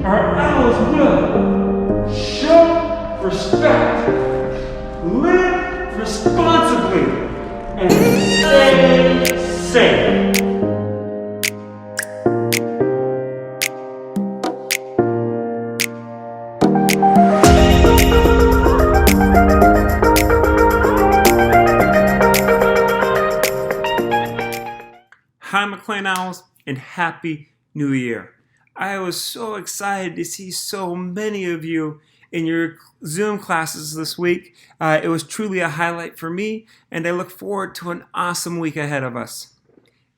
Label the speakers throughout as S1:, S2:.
S1: our owls will show respect, live responsibly, and stay safe. Hi, McLean Owls, and Happy New Year. I was so excited to see so many of you in your Zoom classes this week. It was truly a highlight for me, and I look forward to an awesome week ahead of us.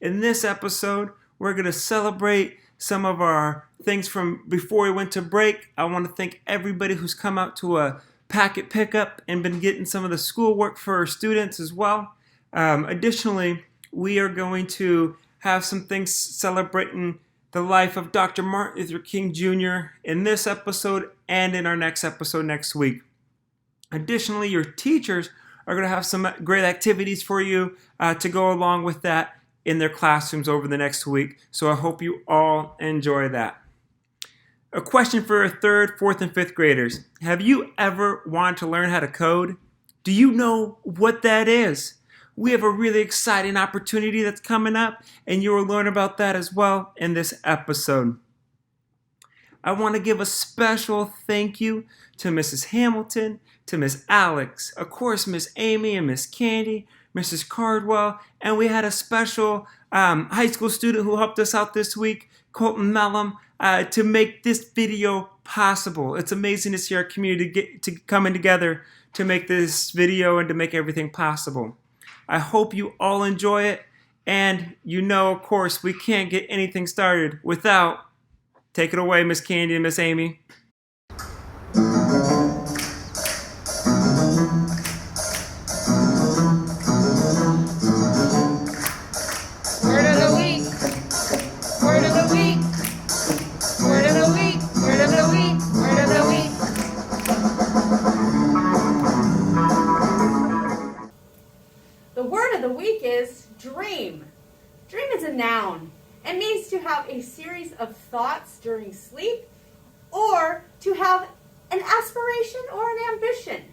S1: In this episode, we're going to celebrate some of our things from before we went to break. I want to thank everybody who's come out to a packet pickup and been getting some of the schoolwork for our students as well. Additionally, we are going to have some things celebrating the life of Dr. Martin Luther King Jr. in this episode and in our next episode next week. Additionally, your teachers are going to have some great activities for you to go along with that in their classrooms over the next week. So I hope you all enjoy that. A question for our 3rd, 4th, and 5th graders. Have you ever wanted to learn how to code? Do you know what that is? We have a really exciting opportunity that's coming up, and you will learn about that as well in this episode. I want to give a special thank you to Mrs. Hamilton, to Miss Alex, of course, Miss Amy and Miss Candy, Mrs. Cardwell, and we had a special high school student who helped us out this week, Colton Mellum, to make this video possible. It's amazing to see our community coming together to make this video and to make everything possible. I hope you all enjoy it, and you know, of course, we can't get anything started without, take it away, Miss Candy and Miss Amy.
S2: Word of the week, word of the week, word of the week, word of the week, word of the week. The word of the week is dream. Dream is a noun and means to have a series of thoughts during sleep or to have an aspiration or an ambition.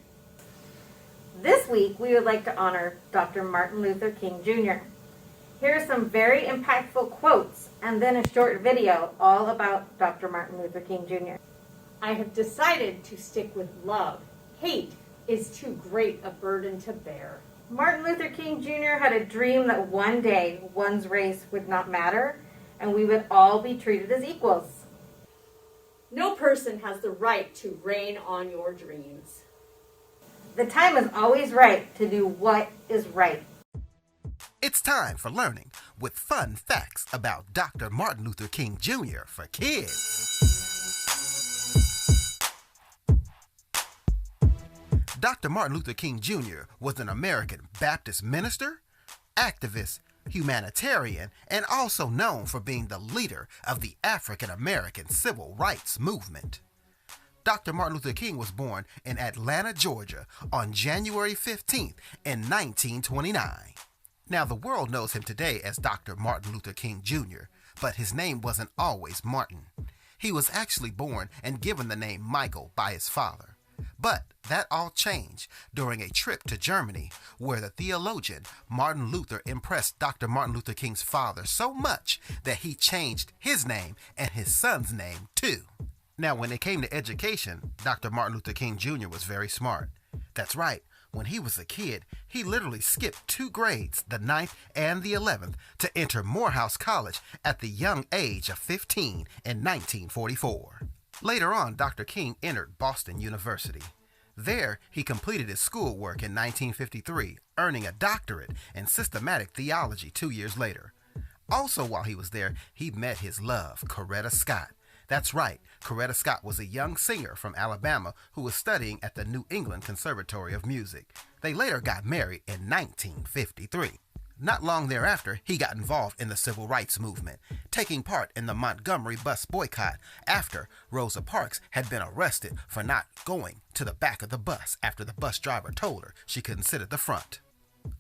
S2: This week, we would like to honor Dr. Martin Luther King Jr. Here are some very impactful quotes and then a short video all about Dr. Martin Luther King Jr. I have decided to stick with love. Hate is too great a burden to bear. Martin Luther King Jr. had a dream that one day one's race would not matter and we would all be treated as equals. No person has the right to reign on your dreams. The time is always right to do what is right.
S3: It's time for learning with fun facts about Dr. Martin Luther King Jr. for kids. Dr. Martin Luther King Jr. was an American Baptist minister, activist, humanitarian, and also known for being the leader of the African American Civil Rights Movement. Dr. Martin Luther King was born in Atlanta, Georgia on January 15th in 1929. Now, the world knows him today as Dr. Martin Luther King Jr., but his name wasn't always Martin. He was actually born and given the name Michael by his father. But that all changed during a trip to Germany where the theologian Martin Luther impressed Dr. Martin Luther King's father so much that he changed his name and his son's name too. Now, when it came to education, Dr. Martin Luther King Jr. was very smart. That's right. When he was a kid, he literally skipped 2 grades, the 9th and the 11th, to enter Morehouse College at the young age of 15 in 1944. Later on, Dr. King entered Boston University. There, he completed his schoolwork in 1953, earning a doctorate in systematic theology 2 years later. Also, while he was there, he met his love, Coretta Scott. That's right, Coretta Scott was a young singer from Alabama who was studying at the New England Conservatory of Music. They later got married in 1953. Not long thereafter, he got involved in the civil rights movement, taking part in the Montgomery bus boycott after Rosa Parks had been arrested for not going to the back of the bus after the bus driver told her she couldn't sit at the front.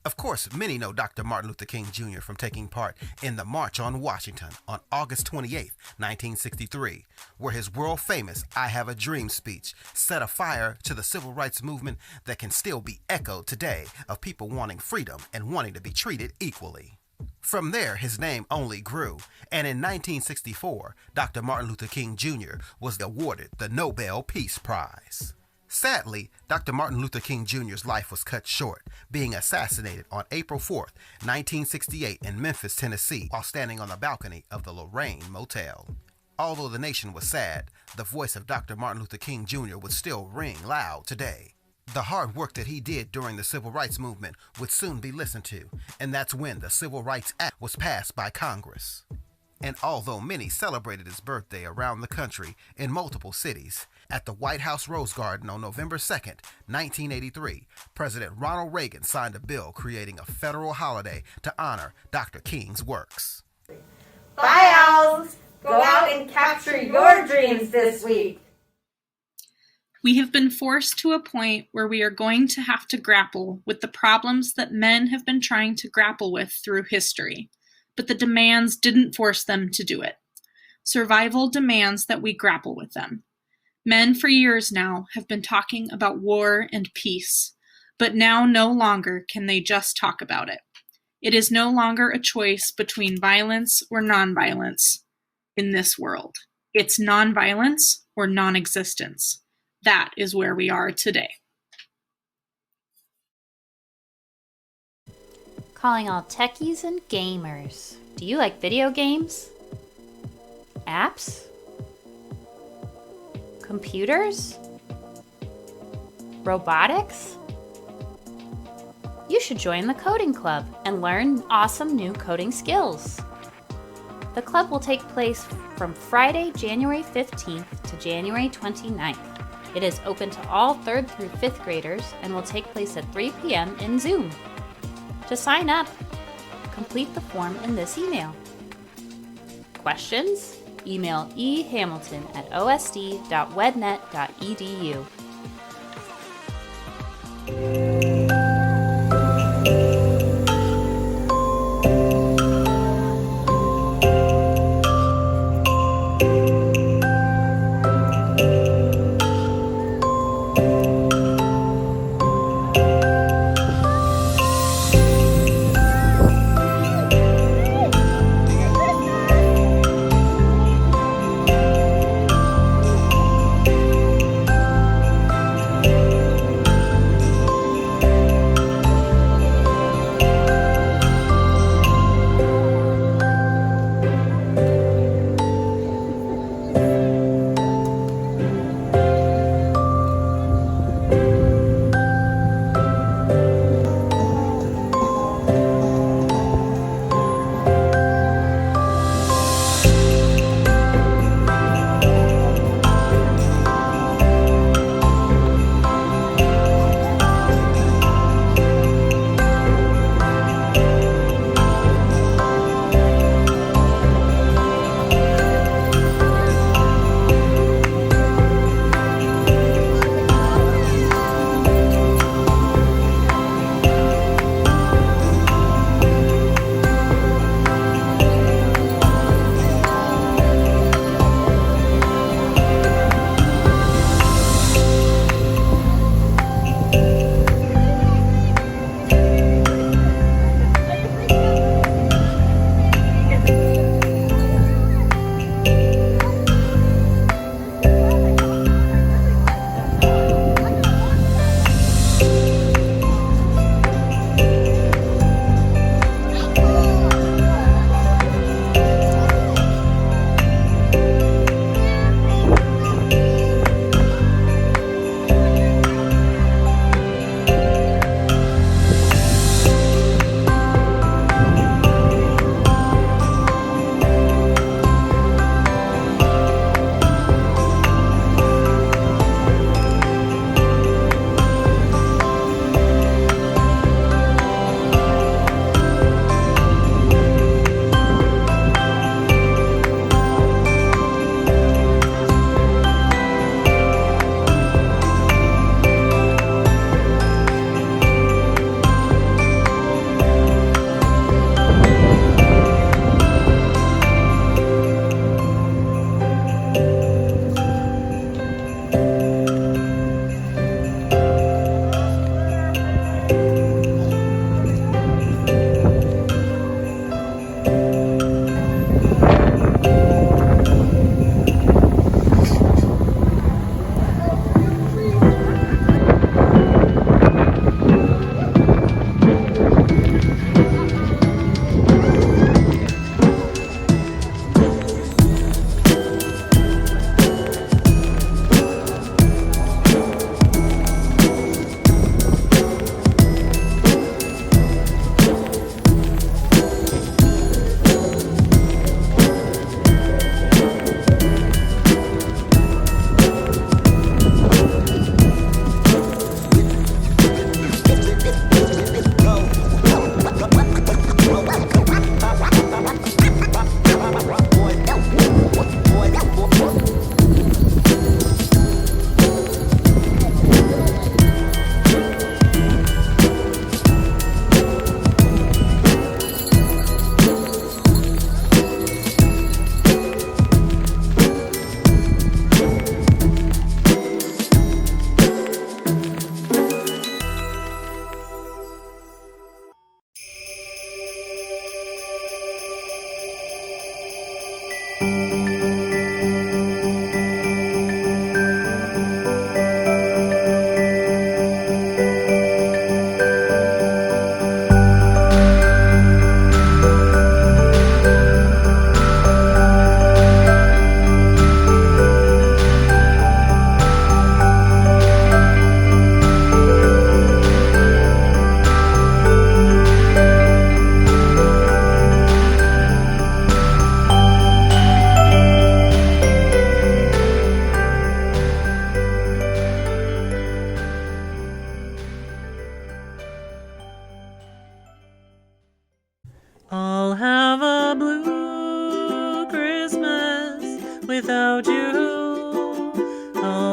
S3: Of course, many know Dr. Martin Luther King Jr. from taking part in the March on Washington on August 28, 1963, where his world-famous I Have a Dream speech set a fire to the civil rights movement that can still be echoed today of people wanting freedom and wanting to be treated equally. From there, his name only grew, and in 1964, Dr. Martin Luther King Jr. was awarded the Nobel Peace Prize. Sadly, Dr. Martin Luther King Jr.'s life was cut short, being assassinated on April 4, 1968 in Memphis, Tennessee, while standing on the balcony of the Lorraine Motel. Although the nation was sad, the voice of Dr. Martin Luther King Jr. would still ring loud today. The hard work that he did during the Civil Rights Movement would soon be listened to, and that's when the Civil Rights Act was passed by Congress. And although many celebrated his birthday around the country in multiple cities, at the White House Rose Garden on November 2, 1983, President Ronald Reagan signed a bill creating a federal holiday to honor Dr. King's works.
S2: Bye, owls! Go out and capture your dreams this week.
S4: We have been forced to a point where we are going to have to grapple with the problems that men have been trying to grapple with through history, but the demands didn't force them to do it. Survival demands that we grapple with them. Men for years now have been talking about war and peace, but now no longer can they just talk about it. It is no longer a choice between violence or nonviolence in this world. It's nonviolence or non-existence. That is where we are today.
S5: Calling all techies and gamers. Do you like video games? Apps? Computers? Robotics? You should join the coding club and learn awesome new coding skills. The club will take place from Friday, January 15th to January 29th. It is open to all 3rd through 5th graders and will take place at 3 p.m. in Zoom. To sign up, complete the form in this email. Questions? Email ehamilton@osd.wednet.edu.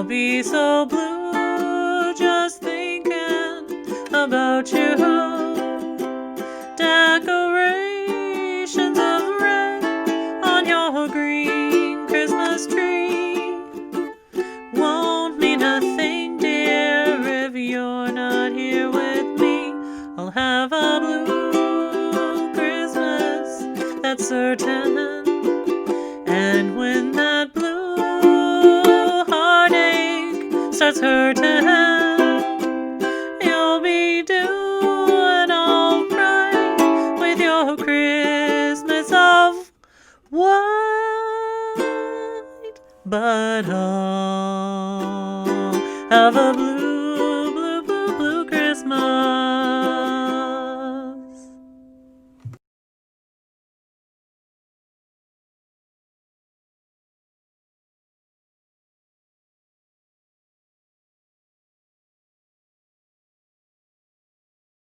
S6: I'll be so blue just thinking about you. Decorations of red on your green Christmas tree won't mean a thing, dear, if you're not here with me. I'll have a blue Christmas, that's certain. And when that blue heartache starts hurting, you'll be doing all right with your Christmas of white. But I'll have a blue, blue, blue, blue Christmas.